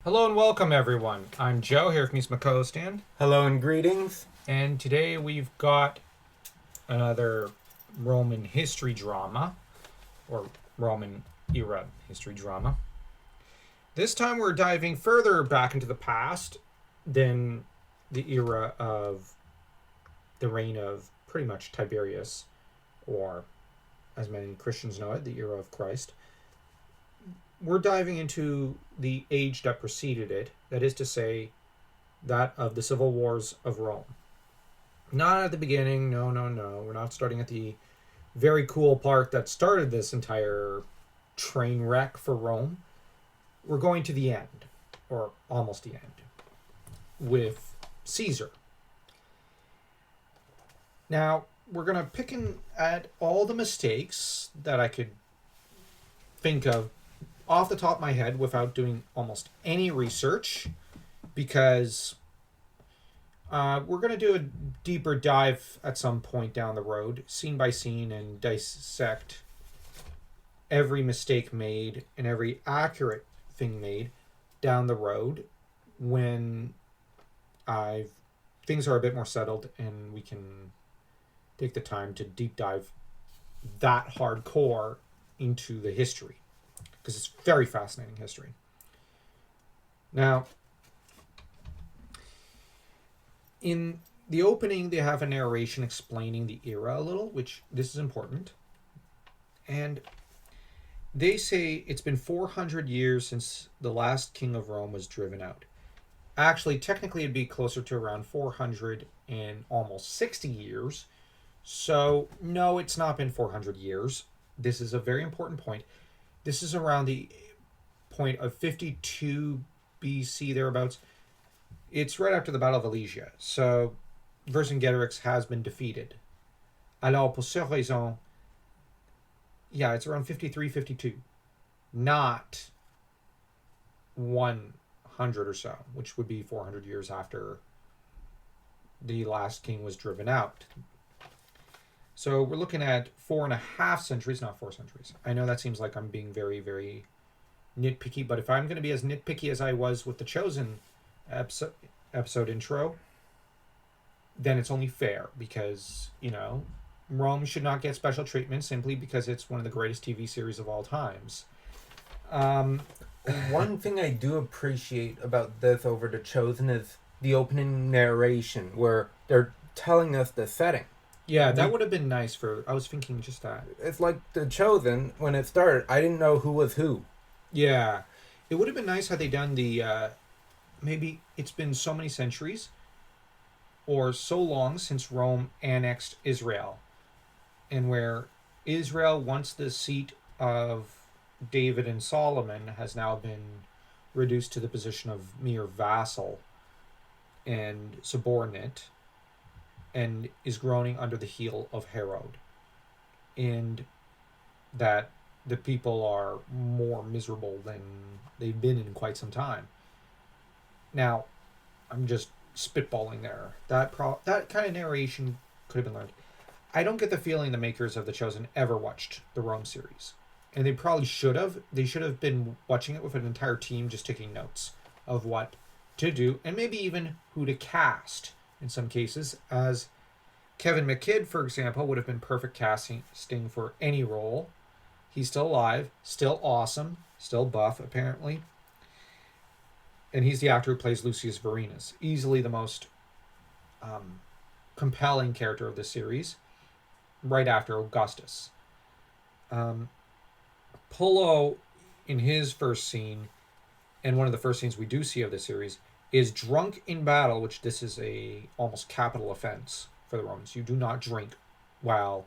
Hello and welcome, everyone. I'm Joe here with me, my co-stand, Hello and greetings. and today we've got another Roman history drama, or Roman era history drama. This time we're diving further back into the past than the era of the reign of pretty much Tiberius, or as many Christians know it, the era of Christ. We're diving into the age that preceded it, that is to say, that of the civil wars of Rome. Not at the beginning, no. We're not starting at the very cool part that started this entire train wreck for Rome. We're going to the end, or almost the end, with Caesar. Now, we're going to pick at all the mistakes that I could think of off the top of my head without doing almost any research, because we're going to do a deeper dive at some point down the road, scene by scene, and dissect every mistake made and every accurate thing made down the road when things are a bit more settled and we can take the time to deep dive that hardcore into the history, because it's very fascinating history. Now, in the opening, they have a narration explaining the era a little, which this is important. And they say it's been 400 years since the last king of Rome was driven out. Actually, technically, it'd be closer to around 400 and almost 60 years. So, no, it's not been 400 years. This is a very important point. This is around the point of 52 BC, thereabouts. It's right after the Battle of Alesia. So, Vercingetorix has been defeated. Alors, pour cette raison, yeah, it's around 53, 52. Not 100 or so, which would be 400 years after the last king was driven out. So we're looking at 4.5 centuries, not 4 centuries. I know that seems like I'm being very, very nitpicky, but if I'm going to be as nitpicky as I was with the Chosen episode intro, then it's only fair, because, Rome should not get special treatment simply because it's one of the greatest TV series of all times. One thing I do appreciate about this over The Chosen is the opening narration where they're telling us the setting. Yeah, that would have been nice I was thinking just that. It's like The Chosen, when it started, I didn't know who was who. Yeah. It would have been nice had they done the, maybe it's been so many centuries or so long since Rome annexed Israel, and where Israel, once the seat of David and Solomon, has now been reduced to the position of mere vassal and subordinate, and is groaning under the heel of Herod, and that the people are more miserable than they've been in quite some time. Now, I'm just spitballing there. That kind of narration could have been learned. I don't get the feeling the makers of The Chosen ever watched the Rome series, and they probably should have. They should have been watching it with an entire team, just taking notes of what to do, and maybe even who to cast in some cases, as Kevin McKidd, for example, would have been perfect casting for any role. He's still alive, still awesome, still buff, apparently. And he's the actor who plays Lucius Vorenus, easily the most compelling character of the series, right after Augustus. Pullo, in his first scene, and one of the first scenes we do see of the series, is drunk in battle, which this is a almost capital offense for the Romans. You do not drink while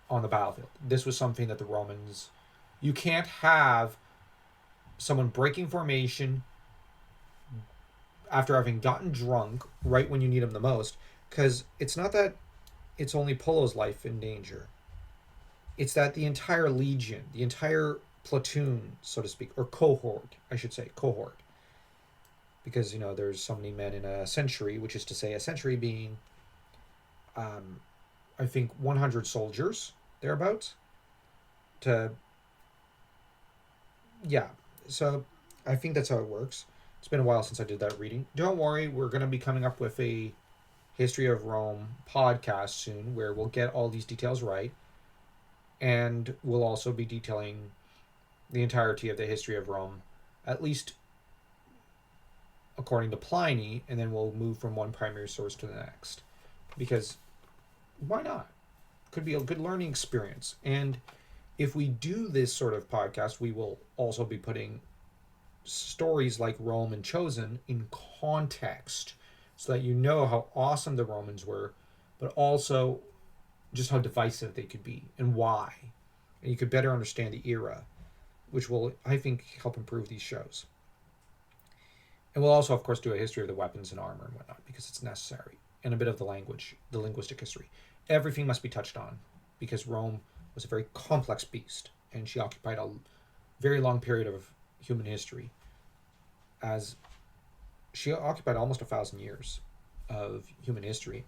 on the battlefield. This was something that the Romans... You can't have someone breaking formation after having gotten drunk right when you need them the most, because it's not that it's only Pullo's life in danger. It's that the entire legion, the entire platoon, so to speak, or cohort, I should say, cohort, because there's so many men in a century, which is to say a century being I think 100 soldiers thereabouts. So I think that's how it works. It's been a while since I did that reading. Don't worry, we're going to be coming up with a History of Rome podcast soon where we'll get all these details right. And we'll also be detailing the entirety of the history of Rome, at least according to Pliny, and then we'll move from one primary source to the next. Because why not? Could be a good learning experience. And if we do this sort of podcast, we will also be putting stories like Rome and Chosen in context so that you know how awesome the Romans were, but also just how divisive they could be and why. And you could better understand the era, which will, I think, help improve these shows. And we'll also, of course, do a history of the weapons and armor and whatnot because it's necessary, and a bit of the language, the linguistic history. Everything must be touched on because Rome was a very complex beast, and she occupied a very long period of human history, as she occupied almost 1,000 years of human history,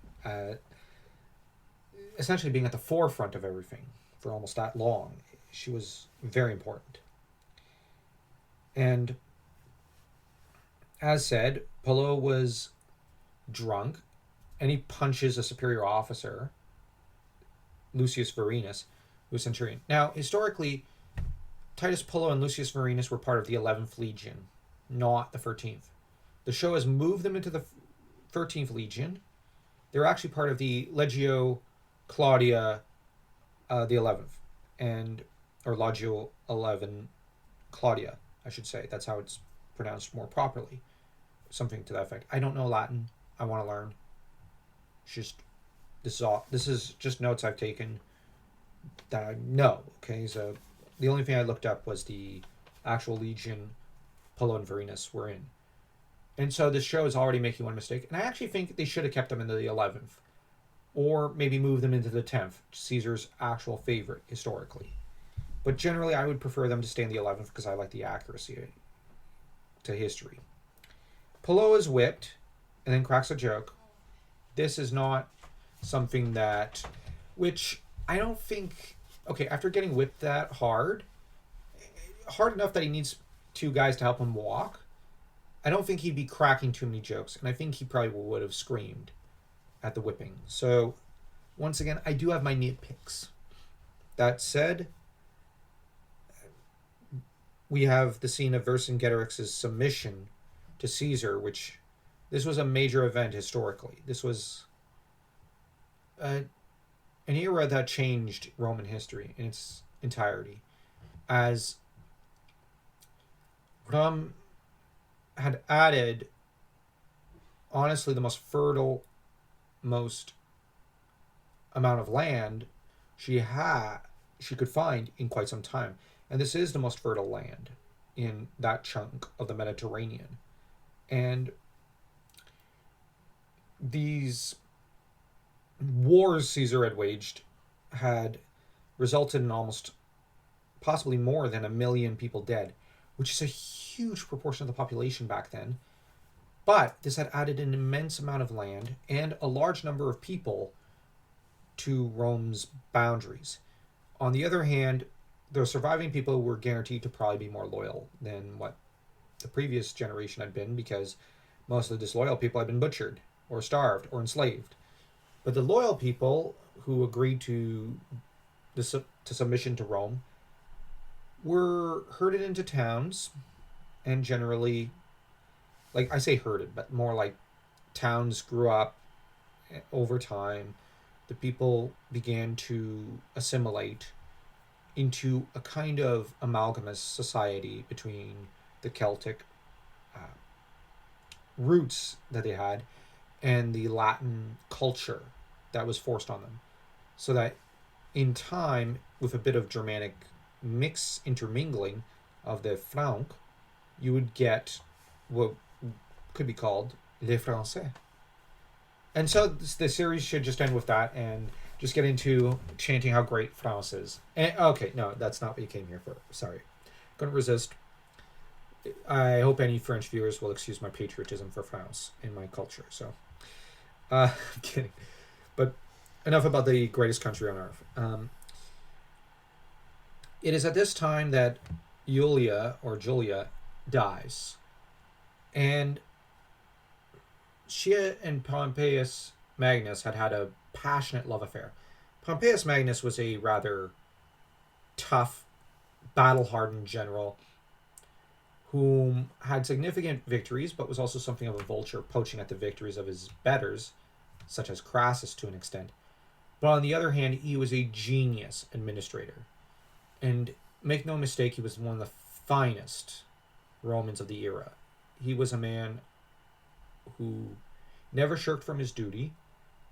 essentially being at the forefront of everything for almost that long. She was very important. And as said, Pullo was drunk, and he punches a superior officer, Lucius Varenus, who was centurion. Now, historically, Titus Pullo and Lucius Varenus were part of the 11th Legion, not the 13th. The show has moved them into the 13th Legion. They're actually part of the Legio Claudia, the 11th, or Legio 11 Claudia, I should say. That's how it's pronounced more properly. Something to that effect. I don't know Latin. I want to learn. This is just notes I've taken that I know. Okay, so the only thing I looked up was the actual Legion Pullo and Varenus were in. And so this show is already making one mistake. And I actually think they should have kept them in the 11th. Or maybe move them into the 10th, Caesar's actual favorite historically. But generally, I would prefer them to stay in the 11th because I like the accuracy to history. Pullo is whipped and then cracks a joke. This is not something which I don't think, okay, after getting whipped that hard enough that he needs two guys to help him walk, I don't think he'd be cracking too many jokes. And I think he probably would have screamed at the whipping. So, once again, I do have my nitpicks. That said, we have the scene of Vercingetorix's submission to Caesar, which this was a major event historically. This was an era that changed Roman history in its entirety, as Rome had added, honestly, the most fertile, most amount of land she could find in quite some time. And this is the most fertile land in that chunk of the Mediterranean. And these wars Caesar had waged had resulted in almost possibly more than 1 million people dead, which is a huge proportion of the population back then. But this had added an immense amount of land and a large number of people to Rome's boundaries. On the other hand, the surviving people were guaranteed to probably be more loyal than what the previous generation had been, because most of the disloyal people had been butchered or starved or enslaved. But the loyal people who agreed to submission to Rome were herded into towns, and generally, like I say herded, but more like towns grew up over time. The people began to assimilate into a kind of amalgamous society between the Celtic roots that they had and the Latin culture that was forced on them. So that in time, with a bit of Germanic intermingling of the Franc, you would get what could be called les Français. And so the series should just end with that and just get into chanting how great France is. And, okay, no, that's not what you came here for. Sorry. Couldn't resist. I hope any French viewers will excuse my patriotism for France and my culture. So, I'm kidding. But enough about the greatest country on earth. It is at this time that Julia dies. And she and Pompeius Magnus had a passionate love affair. Pompeius Magnus was a rather tough, battle hardened general whom had significant victories, but was also something of a vulture, poaching at the victories of his betters, such as Crassus to an extent. But on the other hand, he was a genius administrator. And make no mistake, he was one of the finest Romans of the era. He was a man who never shirked from his duty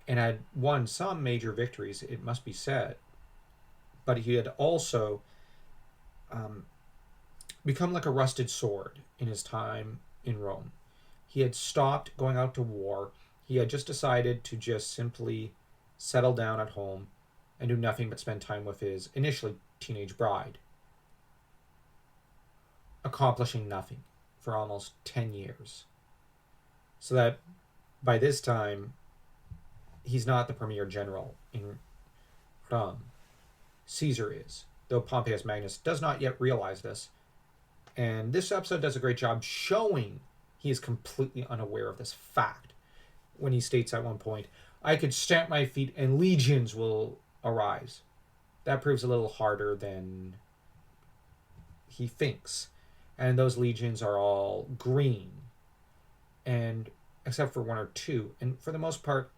and had won some major victories, it must be said. But he had also um, become like a rusted sword in his time in Rome. He had stopped going out to war. He had just decided to just simply settle down at home and do nothing but spend time with his initially teenage bride, accomplishing nothing for almost 10 years. So that by this time, he's not the premier general in Rome. Caesar is, though Pompeius Magnus does not yet realize this. And this episode does a great job showing he is completely unaware of this fact when he states at one point, I could stamp my feet and legions will arise. That proves a little harder than he thinks. And those legions are all green. And except for one or two. And for the most part,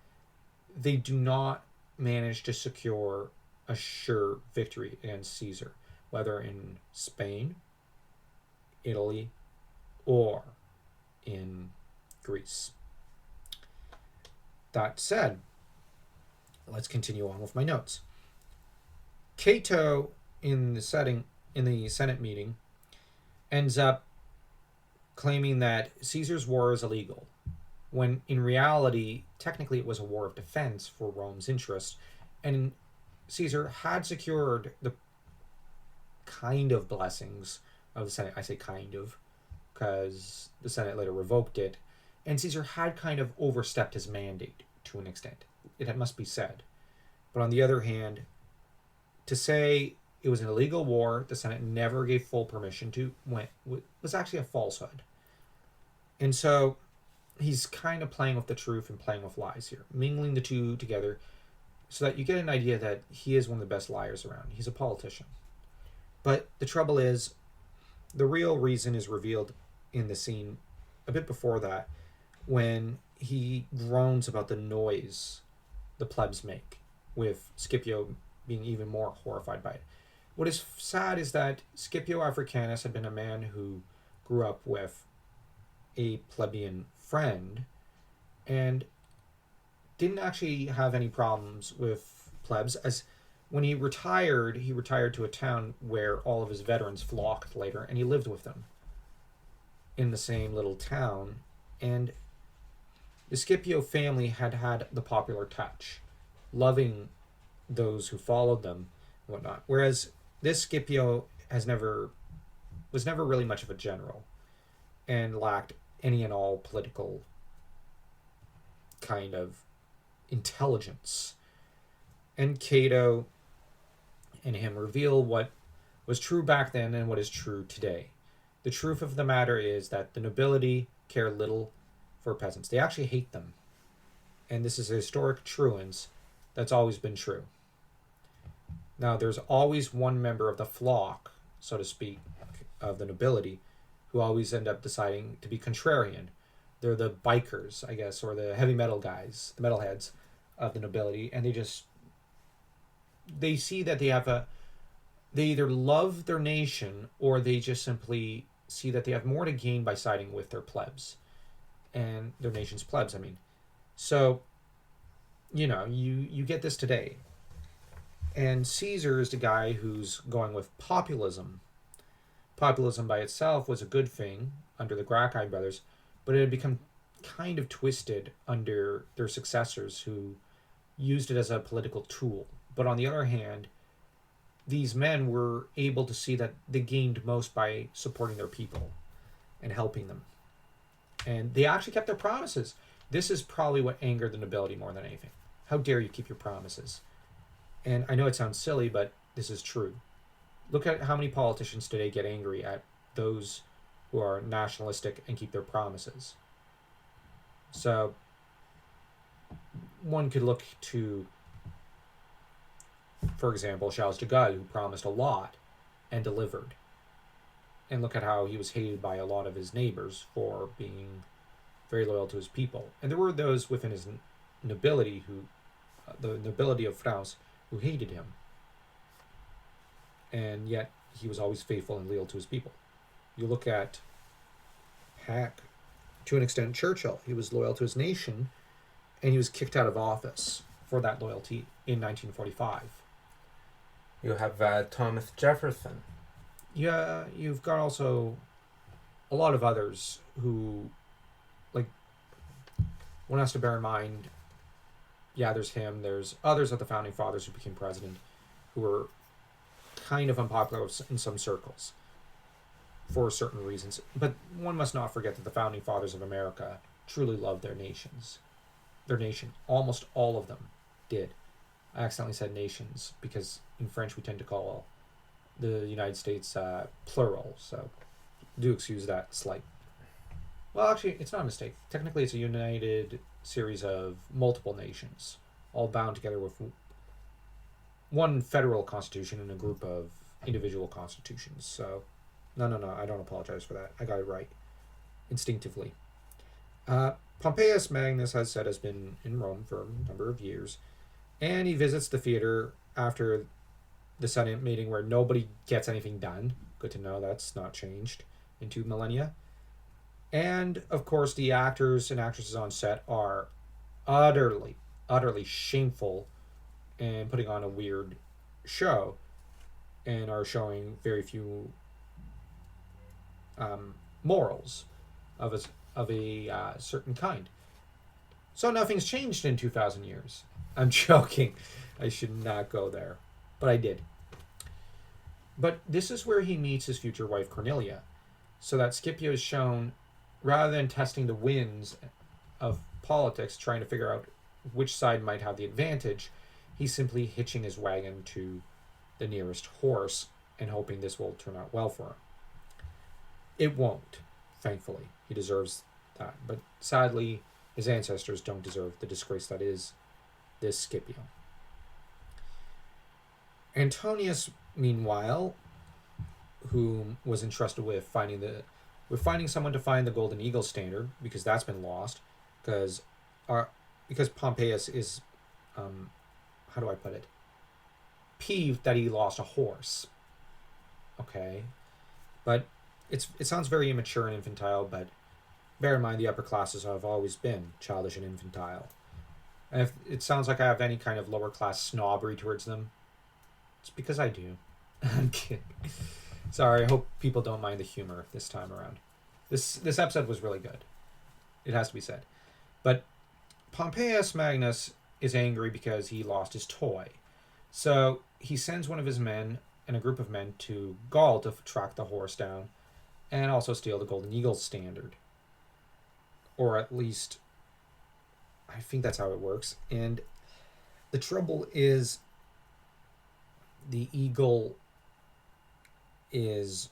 they do not manage to secure a sure victory against Caesar, whether in Spain, Italy, or in Greece. That said, let's continue on with my notes. Cato in the Senate meeting ends up claiming that Caesar's war is illegal, when in reality, technically it was a war of defense for Rome's interests, and Caesar had secured the kind of blessings of the Senate. I say kind of, because the Senate later revoked it, and Caesar had kind of overstepped his mandate to an extent. It must be said. But on the other hand, to say it was an illegal war, the Senate never gave full permission to, was actually a falsehood. And so he's kind of playing with the truth and playing with lies here, mingling the two together so that you get an idea that he is one of the best liars around. He's a politician. But the trouble is, the real reason is revealed in the scene a bit before that, when he groans about the noise the plebs make, with Scipio being even more horrified by it. What is sad is that Scipio Africanus had been a man who grew up with a plebeian friend and didn't actually have any problems with plebs, as when he retired to a town where all of his veterans flocked later, and he lived with them in the same little town. And the Scipio family had the popular touch, loving those who followed them and whatnot. Whereas this Scipio was never really much of a general and lacked any and all political kind of intelligence. And Cato and him reveal what was true back then and what is true today. The truth of the matter is that the nobility care little for peasants. They actually hate them. And this is a historic truance that's always been true. Now, there's always one member of the flock, so to speak, of the nobility, who always end up deciding to be contrarian. They're the bikers, I guess, or the heavy metal guys, the metalheads of the nobility, and they see that they either love their nation or they just simply see that they have more to gain by siding with their plebs and their nation's plebs, I mean. So, you get this today. And Caesar is the guy who's going with populism. Populism by itself was a good thing under the Gracchi brothers, but it had become kind of twisted under their successors who used it as a political tool. But on the other hand, these men were able to see that they gained most by supporting their people and helping them. And they actually kept their promises. This is probably what angered the nobility more than anything. How dare you keep your promises? And I know it sounds silly, but this is true. Look at how many politicians today get angry at those who are nationalistic and keep their promises. So one could look to, for example, Charles de Gaulle, who promised a lot and delivered. And look at how he was hated by a lot of his neighbors for being very loyal to his people. And there were those within his nobility the nobility of France, who hated him. And yet he was always faithful and loyal to his people. You look at, heck, to an extent, Churchill. He was loyal to his nation, and he was kicked out of office for that loyalty in 1945. You have Thomas Jefferson. Yeah, you've got also a lot of others who, like, one has to bear in mind, yeah, there's him, there's others of the founding fathers who became president who were kind of unpopular in some circles for certain reasons. But one must not forget that the founding fathers of America truly loved their nations. Their nation. Almost all of them did. I accidentally said nations because in French we tend to call the United States plural, so do excuse that slight. Well, actually, it's not a mistake. Technically, it's a united series of multiple nations, all bound together with one federal constitution and a group of individual constitutions. So, no, I don't apologize for that. I got it right, instinctively. Pompeius Magnus, as said, has been in Rome for a number of years, and he visits the theater after the Senate meeting where nobody gets anything done. Good to know that's not changed in 2 millennia. And, of course, the actors and actresses on set are utterly shameful and putting on a weird show and are showing very few morals of a certain kind. So nothing's changed in 2,000 years. I'm joking. I should not go there. But I did. But this is where he meets his future wife, Cornelia. So that Scipio is shown, rather than testing the winds of politics, trying to figure out which side might have the advantage, he's simply hitching his wagon to the nearest horse and hoping this will turn out well for him. It won't, thankfully. He deserves that. But sadly, his ancestors don't deserve the disgrace that is this Scipio. Antonius, meanwhile, who was entrusted with finding someone to find the Golden Eagle standard, because that's been lost, because Pompeius is, how do I put it, peeved that he lost a horse. Okay, but it sounds very immature and infantile, but bear in mind the upper classes have always been childish and infantile. And if it sounds like I have any kind of lower class snobbery towards them, it's because I do. I'm kidding. Sorry, I hope people don't mind the humor this time around. This episode was really good. It has to be said. But Pompeius Magnus is angry because he lost his toy. So he sends one of his men and a group of men to Gaul to track the horse down and also steal the Golden Eagle standard. Or at least, I think that's how it works. And the trouble is, the eagle is...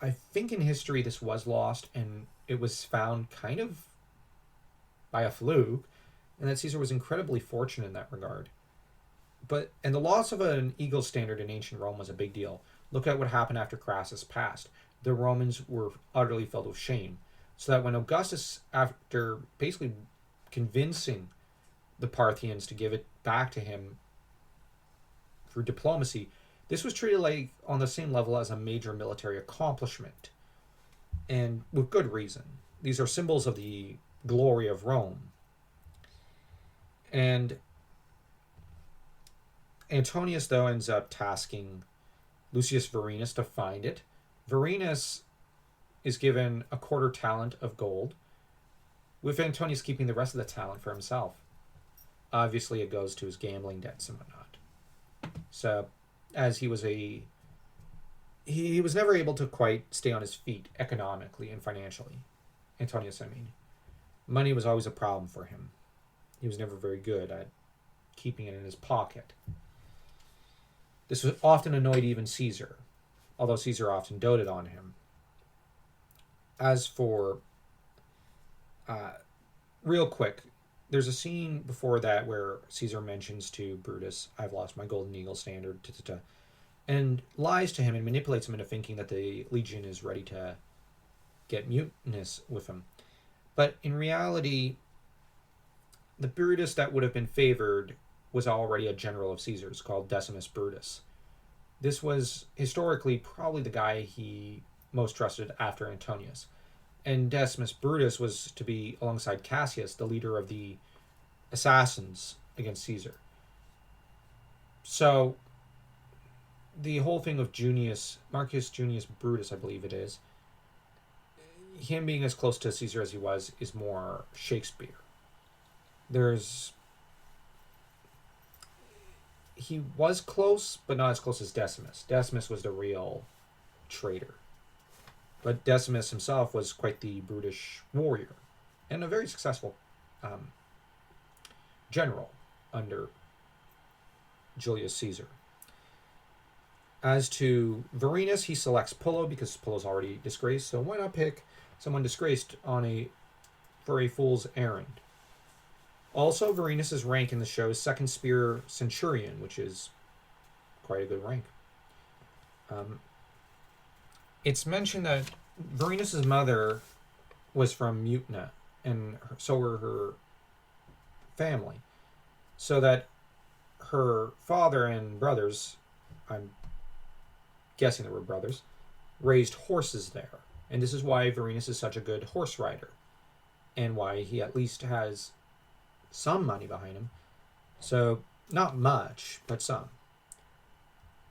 I think in history this was lost, and it was found kind of by a fluke, and that Caesar was incredibly fortunate in that regard. And the loss of an eagle standard in ancient Rome was a big deal. Look at what happened after Crassus passed. The Romans were utterly filled with shame. So that when Augustus, after basically convincing the Parthians to give it back to him through diplomacy, this was treated like on the same level as a major military accomplishment. And with good reason. These are symbols of the glory of Rome. And Antonius, though, ends up tasking Lucius Varenus to find it. Varenus is given a quarter talent of gold, with Antonius keeping the rest of the talent for himself. Obviously, it goes to his gambling debts and whatnot. So, as he was never able to quite stay on his feet economically and financially. Antonius, I mean. Money was always a problem for him. He was never very good at keeping it in his pocket. This often annoyed even Caesar. although Caesar often doted on him. As for, uh, real quick, there's a scene before that where Caesar mentions to Brutus, "I've lost my golden eagle standard," and lies to him and manipulates him into thinking that the legion is ready to get mutinous with him. But in reality, the Brutus that would have been favored was already a general of Caesar's called Decimus Brutus. This was historically probably the guy he most trusted after Antonius. And Decimus Brutus was to be, alongside Cassius, the leader of the assassins against Caesar. So the whole thing of Marcus Junius Brutus, I believe it is, him being as close to Caesar as he was, is more Shakespeare. He was close, but not as close as Decimus. Decimus was the real traitor. But Decimus himself was quite the brutish warrior and a very successful general under Julius Caesar. As to Varenus, he selects Pullo because Pullo's already disgraced, so why not pick someone disgraced for a fool's errand? Also, Varenus' rank in the show is second spear centurion, which is quite a good rank. It's mentioned that Varenus' mother was from Mutina, and so were her family. So that her father and brothers, I'm guessing they were brothers, raised horses there. And this is why Varenus is such a good horse rider, and why he at least has some money behind him. So, not much, but some.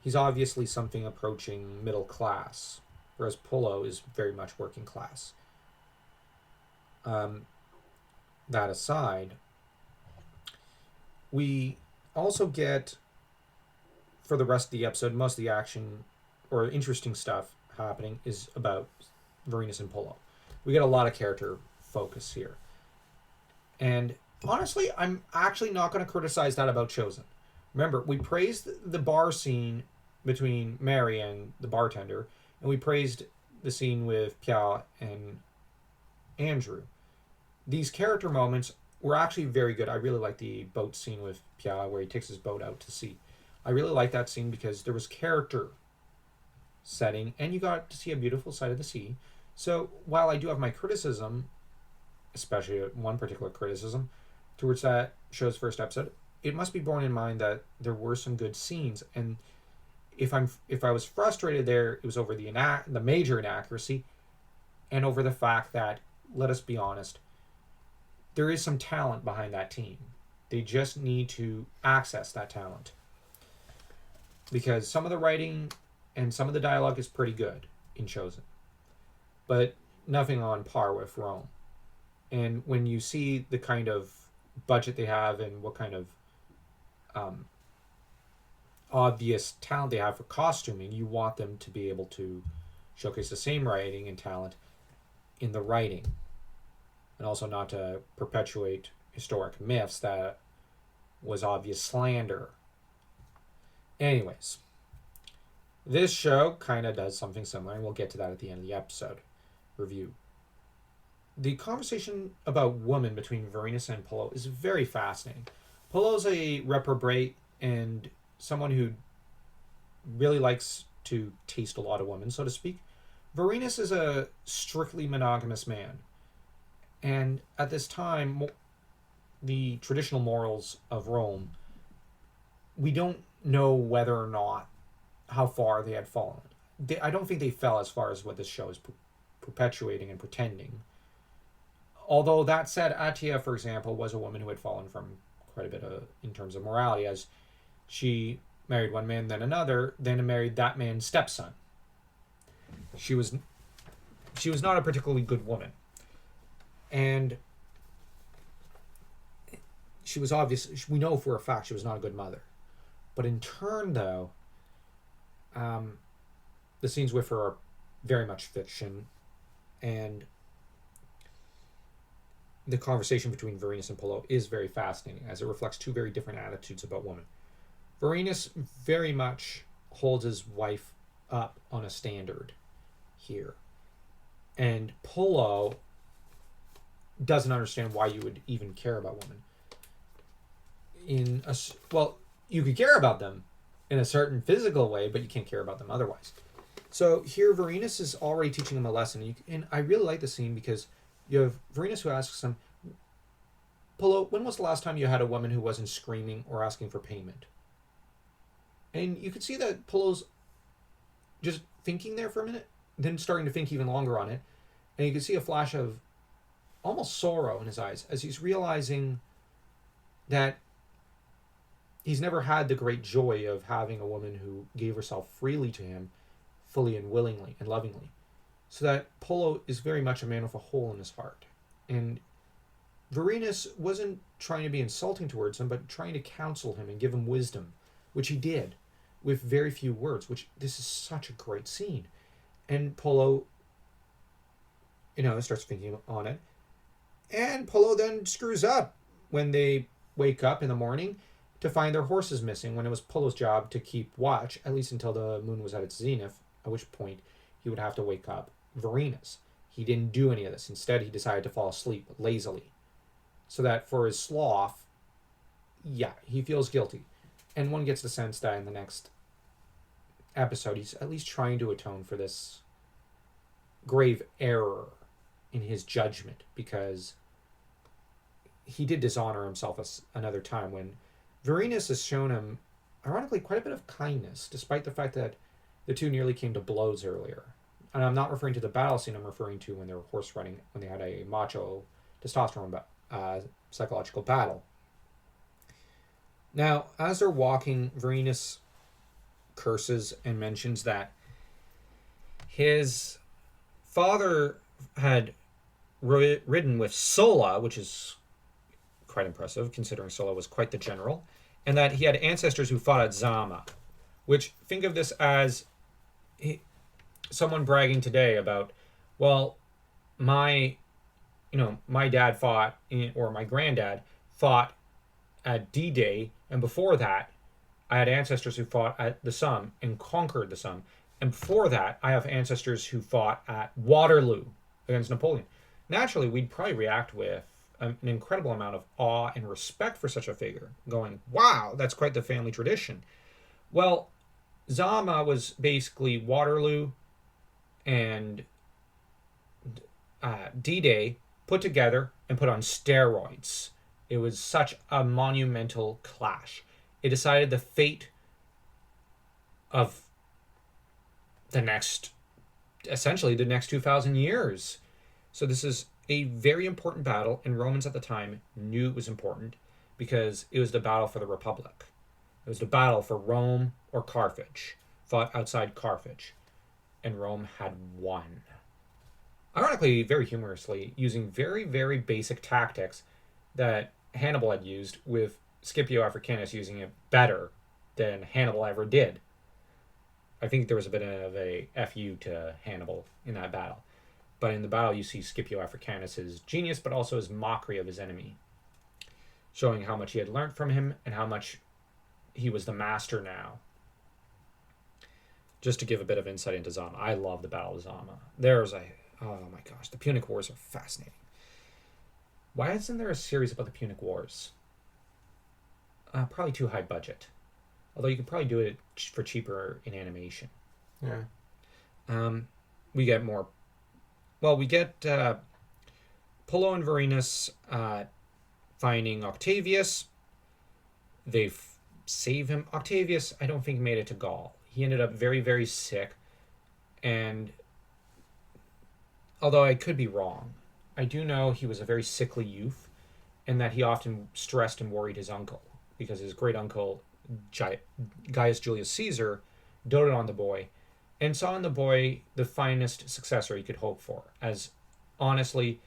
He's obviously something approaching middle class, whereas Pullo is very much working class. That aside, we also get, for the rest of the episode, most of the action or interesting stuff happening is about Varenus and Pullo. We get a lot of character focus here. And honestly, I'm actually not going to criticize that about Chosen. Remember, we praised the bar scene between Mary and the bartender, and we praised the scene with Pia and Andrew. These character moments were actually very good. I really like the boat scene with Pia where he takes his boat out to sea. I really like that scene because there was character setting and you got to see a beautiful side of the sea. So while I do have my criticism, especially one particular criticism towards that show's first episode, it must be borne in mind that there were some good scenes, and if I was frustrated there, it was over the major inaccuracy and over the fact that, let us be honest, there is some talent behind that team. They just need to access that talent. Because some of the writing and some of the dialogue is pretty good in Chosen, but nothing on par with Rome. And when you see the kind of budget they have and what kind of obvious talent they have for costuming, you want them to be able to showcase the same writing and talent in the writing, and also not to perpetuate historic myths that was obvious slander. Anyways, this show kind of does something similar, and we'll get to that at the end of the episode review. The conversation about women between Varenus and Pullo is very fascinating. Pullo's a reprobate and someone who really likes to taste a lot of women, so to speak. Varenus is a strictly monogamous man. And at this time, the traditional morals of Rome, we don't know whether or not how far they had fallen. I don't think they fell as far as what this show is perpetuating and pretending. Although that said, Atia, for example, was a woman who had fallen from quite a bit in terms of morality, as she married one man, then another, then married that man's stepson. She was not a particularly good woman. And she was we know for a fact she was not a good mother. But in turn, though, the scenes with her are very much fiction, and the conversation between Varenus and Pullo is very fascinating, as it reflects two very different attitudes about women. Varenus very much holds his wife up on a standard here. And Pullo doesn't understand why you would even care about women. Well, you could care about them in a certain physical way, but you can't care about them otherwise. So here, Varenus is already teaching him a lesson, and I really like the scene because you have Varenus who asks him, "Pullo, when was the last time you had a woman who wasn't screaming or asking for payment?" And you could see that Pullo's just thinking there for a minute, then starting to think even longer on it, and you can see a flash of almost sorrow in his eyes as he's realizing that he's never had the great joy of having a woman who gave herself freely to him, fully and willingly and lovingly. So that Pullo is very much a man with a hole in his heart. And Varenus wasn't trying to be insulting towards him, but trying to counsel him and give him wisdom, which he did with very few words, which this is such a great scene. And Pullo, starts thinking on it. And Pullo then screws up when they wake up in the morning to find their horses missing, when it was Pullo's job to keep watch, at least until the moon was at its zenith, at which point he would have to wake up Varenus. He didn't do any of this. Instead, he decided to fall asleep lazily. So that for his sloth, he feels guilty. And one gets the sense that in the next episode, he's at least trying to atone for this grave error in his judgment, because he did dishonor himself another time when Varenus has shown him, ironically, quite a bit of kindness, despite the fact that the two nearly came to blows earlier. And I'm not referring to the battle scene, I'm referring to when they were horse riding, when they had a macho testosterone psychological battle. Now, as they're walking, Varenus curses and mentions that his father had ridden with Sulla, which is quite impressive considering Sulla was quite the general, and that he had ancestors who fought at Zama, which, think of this as someone bragging today about, well, my dad fought, or my granddad fought at D-Day, and before that I had ancestors who fought at the Somme and conquered the Somme, and before that I have ancestors who fought at Waterloo against Napoleon. Naturally, we'd probably react with an incredible amount of awe and respect for such a figure, going, wow, that's quite the family tradition. Well, Zama was basically Waterloo and D-Day put together and put on steroids. It was such a monumental clash. It decided the fate of essentially the next 2,000 years. So this is a very important battle, and Romans at the time knew it was important because it was the battle for the Republic. It was the battle for Rome or Carthage, fought outside Carthage, and Rome had won. Ironically, very humorously, using very, very basic tactics that Hannibal had used, with Scipio Africanus using it better than Hannibal ever did. I think there was a bit of a FU to Hannibal in that battle. But in the battle, you see Scipio Africanus' genius, but also his mockery of his enemy, showing how much he had learned from him and how much he was the master now. Just to give a bit of insight into Zama, I love the Battle of Zama. Oh my gosh, the Punic Wars are fascinating. Why isn't there a series about the Punic Wars? Probably too high budget. Although you could probably do it for cheaper in animation. Yeah. We get more. Well, we get Pullo and Varenus finding Octavius. They save him. Octavius, I don't think, made it to Gaul. He ended up very, very sick. And although I could be wrong, I do know he was a very sickly youth, and that he often stressed and worried his uncle, because his great uncle, Gaius Julius Caesar, doted on the boy and saw in the boy the finest successor he could hope for, as honestly,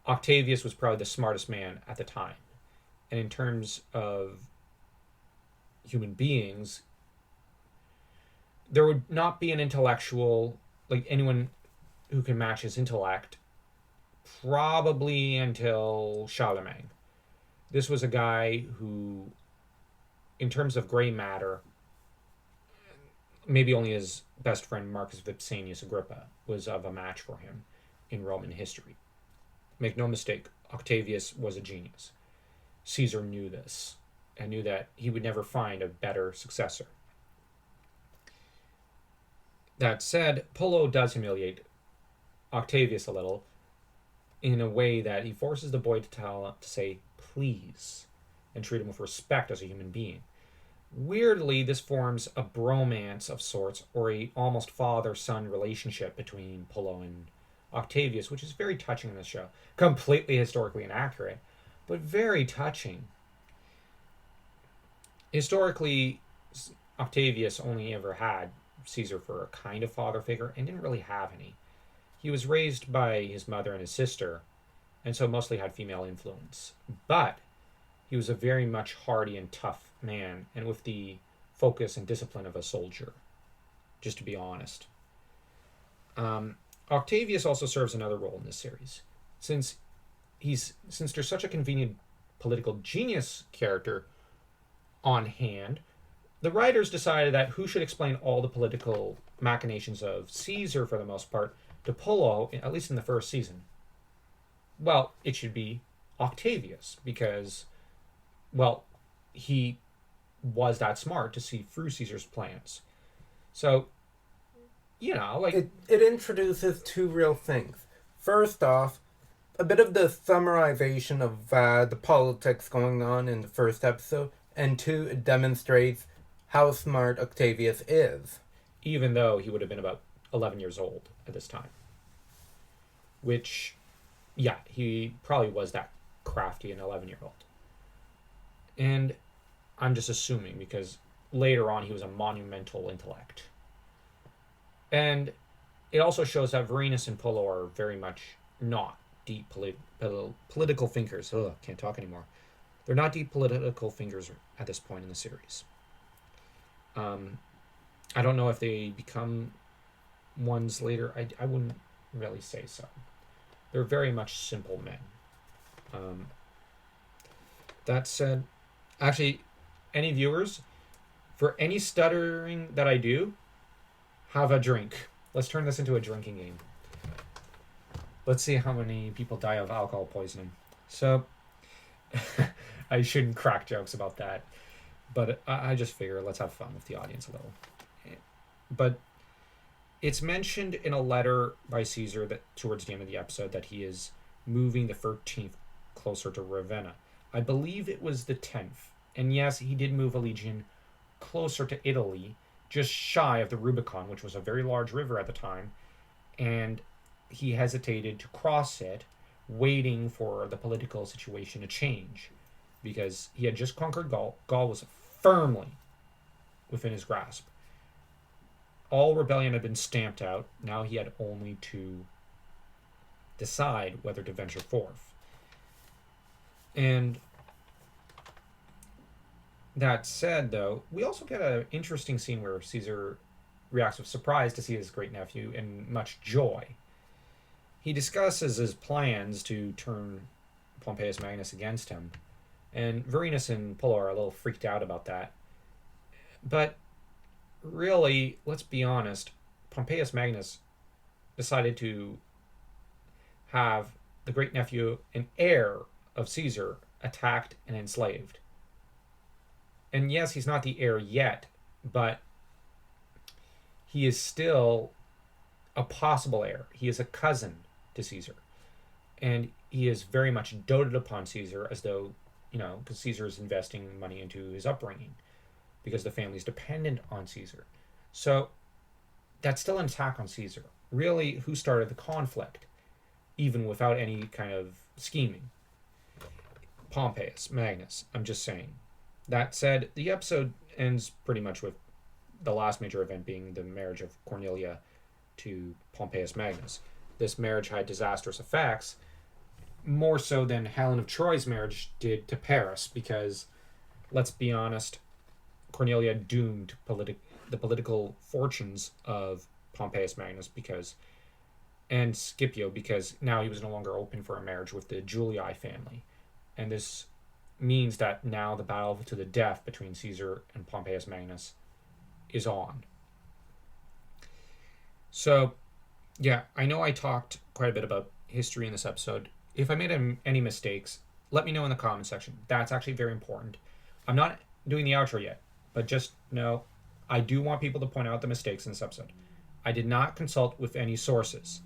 Octavius was probably the smartest man at the time. And in terms of human beings, there would not be an intellectual, like anyone who can match his intellect, probably until Charlemagne. This was a guy who, in terms of gray matter, maybe only his best friend Marcus Vipsanius Agrippa was of a match for him in Roman history. Make no mistake, Octavius was a genius. Caesar knew this and knew that he would never find a better successor. That said, Pullo does humiliate Octavius a little in a way that he forces the boy to say please and treat him with respect as a human being. Weirdly, this forms a bromance of sorts, or a almost father-son relationship between Pullo and Octavius, which is very touching in this show. Completely historically inaccurate, but very touching. Historically, Octavius only ever had Caesar for a kind of father figure and didn't really have any. He was raised by his mother and his sister, and so mostly had female influence. But he was a very much hardy and tough man, and with the focus and discipline of a soldier, just to be honest. Octavius also serves another role in this series. Since there's such a convenient political genius character on hand, the writers decided that who should explain all the political machinations of Caesar for the most part to Pullo, at least in the first season. Well, it should be Octavius because, well, he was that smart to see through Caesar's plans. So, it introduces two real things. First off, a bit of the summarization of the politics going on in the first episode, and two, it demonstrates how smart Octavius is. Even though he would have been about 11 years old at this time. Which, yeah, he probably was that crafty an 11-year-old. And I'm just assuming because later on he was a monumental intellect. And it also shows that Varenus and Pullo are very much not deep political thinkers. Ugh, can't talk anymore. They're not deep political thinkers at this point in the series. I don't know if they become ones later. I wouldn't really say so. They're very much simple men. That said, actually, any viewers, for any stuttering that I do, have a drink. Let's turn this into a drinking game. Let's see how many people die of alcohol poisoning. So, I shouldn't crack jokes about that. But I just figure let's have fun with the audience a little. But it's mentioned in a letter by Caesar that towards the end of the episode that he is moving the 13th closer to Ravenna. I believe it was the 10th. And yes, he did move a legion closer to Italy, just shy of the Rubicon, which was a very large river at the time. And he hesitated to cross it, waiting for the political situation to change. Because he had just conquered Gaul. Gaul was firmly within his grasp. All rebellion had been stamped out. Now he had only to decide whether to venture forth. And that said, though, we also get an interesting scene where Caesar reacts with surprise to see his great nephew and much joy. He discusses his plans to turn Pompeius Magnus against him. And Varenus and Pullo are a little freaked out about that. But really, let's be honest, Pompeius Magnus decided to have the great nephew and heir of Caesar attacked and enslaved. And yes, he's not the heir yet, but he is still a possible heir. He is a cousin to Caesar. And he is very much doted upon Caesar as though, because Caesar is investing money into his upbringing because the family is dependent on Caesar. So that's still an attack on Caesar. Really, who started the conflict, even without any kind of scheming? Pompeius Magnus, I'm just saying. That said, the episode ends pretty much with the last major event being the marriage of Cornelia to Pompeius Magnus. This marriage had disastrous effects, more so than Helen of Troy's marriage did to Paris, because, let's be honest, Cornelia doomed the political fortunes of Pompeius Magnus and Scipio, because now he was no longer open for a marriage with the Julii family. And this means that now the battle to the death between Caesar and Pompeius Magnus is on. So, yeah, I know I talked quite a bit about history in this episode. If I made any mistakes, let me know in the comment section. That's actually very important. I'm not doing the outro yet, but just know I do want people to point out the mistakes in this episode. I did not consult with any sources.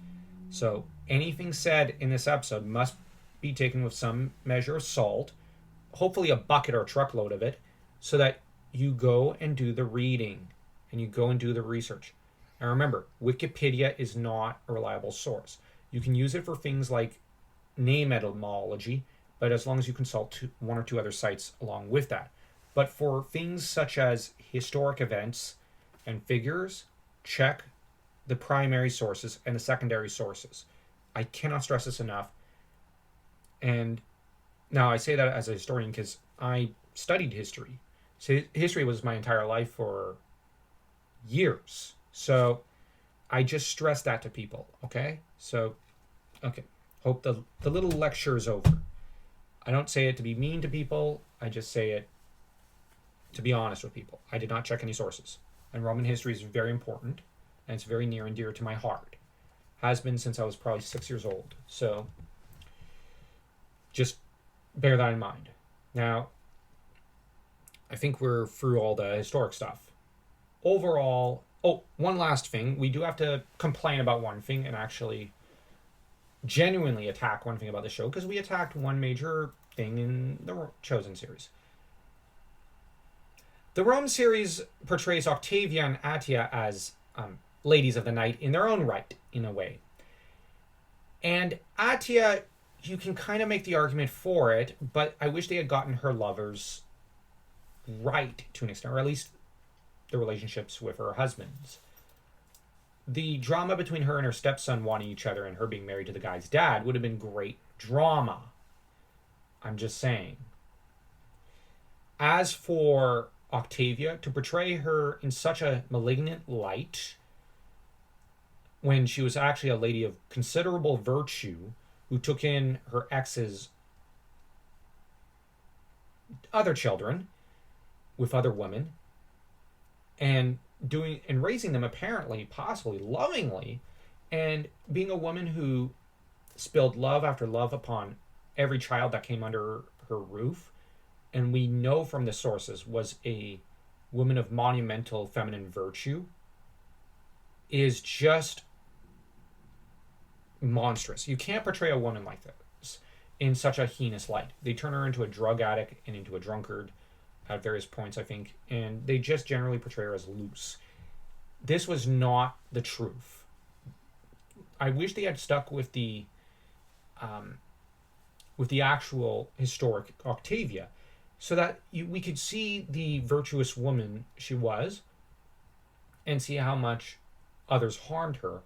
So anything said in this episode must be taken with some measure of salt, hopefully a bucket or a truckload of it, so that you go and do the reading and you go and do the research. And remember, Wikipedia is not a reliable source. You can use it for things like name etymology, but as long as you consult one or two other sites along with that. But for things such as historic events and figures, check the primary sources and the secondary sources. I cannot stress this enough. And now I say that as a historian because I studied history. So history was my entire life for years. So I just stress that to people, okay? So, okay. Hope the little lecture is over. I don't say it to be mean to people. I just say it to be honest with people. I did not check any sources. And Roman history is very important, and it's very near and dear to my heart. Has been since I was probably 6 years old. So, just bear that in mind. Now, I think we're through all the historic stuff. Overall, one last thing. We do have to complain about one thing and actually genuinely attack one thing about the show, because we attacked one major thing in the Chosen series. The Rome series portrays Octavia and Attia as ladies of the night in their own right, in a way. And Attia, you can kind of make the argument for it, but I wish they had gotten her lovers right to an extent, or at least the relationships with her husbands. The drama between her and her stepson wanting each other and her being married to the guy's dad would have been great drama. I'm just saying. As for Octavia, to portray her in such a malignant light when she was actually a lady of considerable virtue who took in her ex's other children with other women and raising them apparently, possibly lovingly, and being a woman who spilled love after love upon every child that came under her roof, and we know from the sources was a woman of monumental feminine virtue, is just monstrous. You can't portray a woman like this in such a heinous light. They turn her into a drug addict and into a drunkard at various points, I think, and they just generally portray her as loose. This was not the truth. I wish they had stuck with the actual historic Octavia, so that we could see the virtuous woman she was, and see how much others harmed her,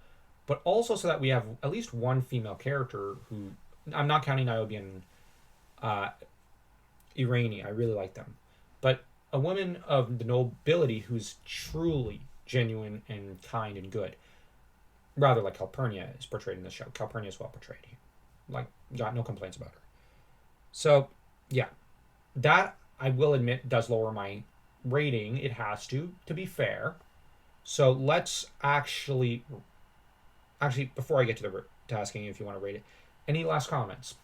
but also so that we have at least one female character who, I'm not counting Niobe and Irene, I really like them, but a woman of the nobility who's truly genuine and kind and good, rather like Calpurnia is portrayed in this show. Calpurnia is well portrayed here. Like, got no complaints about her. So, yeah, that I will admit does lower my rating. It has to be fair. So let's actually, before I get to asking you if you want to rate it, any last comments?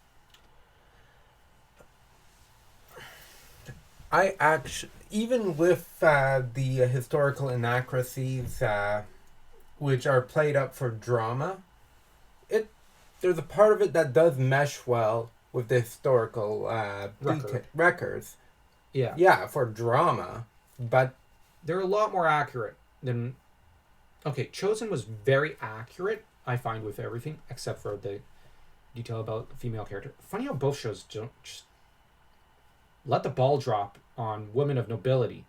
I actually, even with the historical inaccuracies, which are played up for drama, there's a part of it that does mesh well with the historical records. Yeah. Yeah, for drama, but they're a lot more accurate than. Okay, Chosen was very accurate, I find, with everything except for the detail about the female character. Funny how both shows don't just let the ball drop on women of nobility.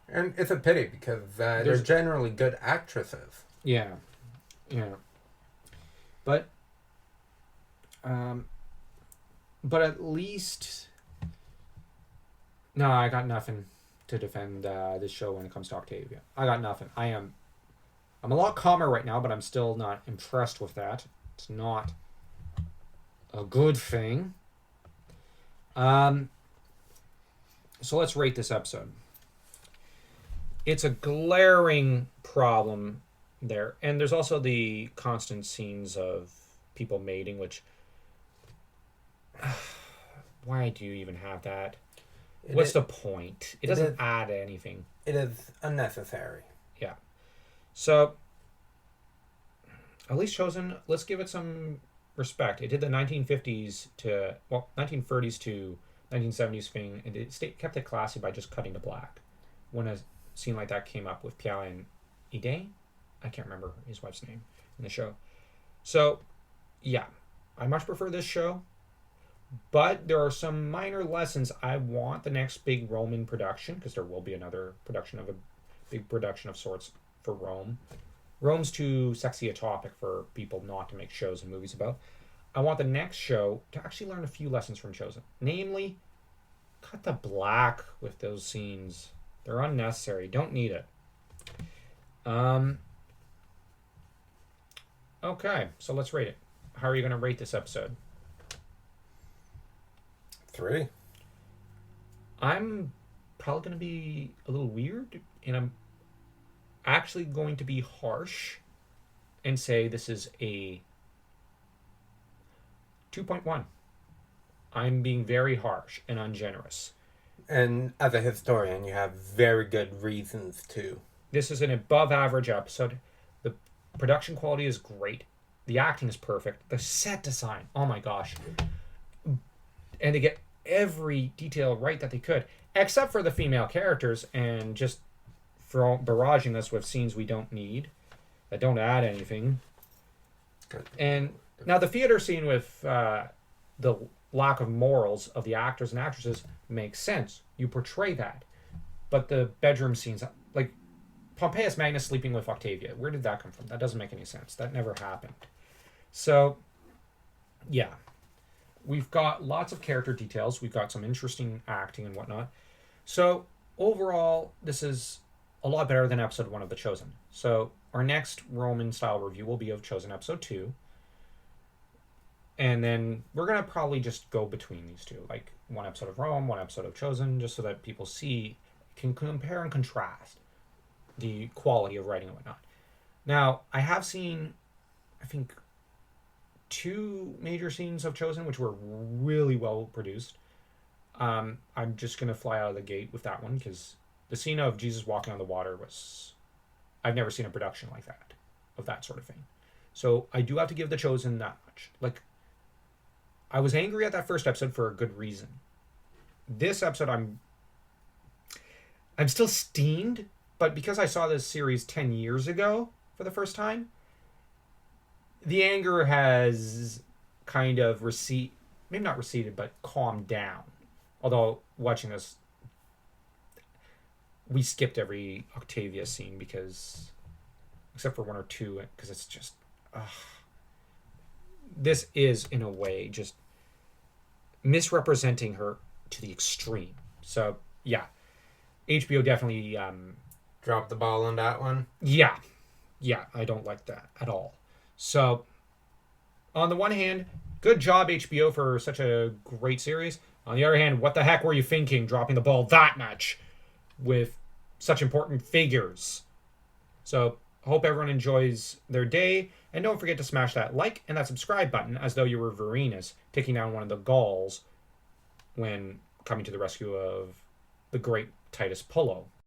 And it's a pity because they're generally good actresses. Yeah. But at least, no, I got nothing to defend this show when it comes to Octavia. I got nothing. I'm a lot calmer right now, but I'm still not impressed with that. It's not a good thing. So let's rate this episode. It's a glaring problem there. And there's also the constant scenes of people mating, which why do you even have that? What's the point? It doesn't add anything. It is unnecessary. Yeah. So at least Chosen, let's give it some respect. It did the 1930s to 1970s thing, and it kept it classy by just cutting to black. When a scene like that came up with Pia and Ide, I can't remember his wife's name in the show. So, yeah, I much prefer this show, but there are some minor lessons. I want the next big Roman production, because there will be another production of a big production of sorts for Rome. Rome's too sexy a topic for people not to make shows and movies about. I want the next show to actually learn a few lessons from Chosen. Namely, cut the black with those scenes. They're unnecessary. Don't need it. Okay, so let's rate it. How are you going to rate this episode? 3. I'm probably going to be a little weird, and I'm actually going to be harsh and say this is a 2.1. I'm being very harsh and ungenerous. And as a historian, you have very good reasons to. This is an above average episode. The production quality is great. The acting is perfect. The set design, oh my gosh. And they get every detail right that they could, except for the female characters, and just for barraging us with scenes we don't need, that don't add anything. Good. And now the theater scene with the lack of morals of the actors and actresses makes sense. You portray that. But the bedroom scenes, like Pompeius Magnus sleeping with Octavia, where did that come from? That doesn't make any sense. That never happened. So, yeah. We've got lots of character details. We've got some interesting acting and whatnot. So, overall, this is a lot better than episode 1 of The Chosen. So, our next Roman-style review will be of Chosen episode 2. And then we're going to probably just go between these two. Like, one episode of Rome, one episode of Chosen, just so that people can compare and contrast the quality of writing and whatnot. Now, I have seen, I think, 2 major scenes of Chosen, which were really well produced. I'm just going to fly out of the gate with that one, because the scene of Jesus walking on the water was... I've never seen a production like that, of that sort of thing. So I do have to give The Chosen that much. Like, I was angry at that first episode for a good reason. This episode, I'm still steamed, but because I saw this series 10 years ago for the first time, the anger has kind of maybe not receded, but calmed down. Although, watching this, we skipped every Octavia scene except for 1 or 2, because it's just, this is, in a way, just misrepresenting her to the extreme. So, yeah. HBO definitely... Drop the ball on that one? Yeah. Yeah, I don't like that at all. So, on the one hand, good job, HBO, for such a great series. On the other hand, what the heck were you thinking, dropping the ball that much with such important figures? So, I hope everyone enjoys their day. And don't forget to smash that like and that subscribe button as though you were Varinus taking down one of the Gauls when coming to the rescue of the great Titus Pullo.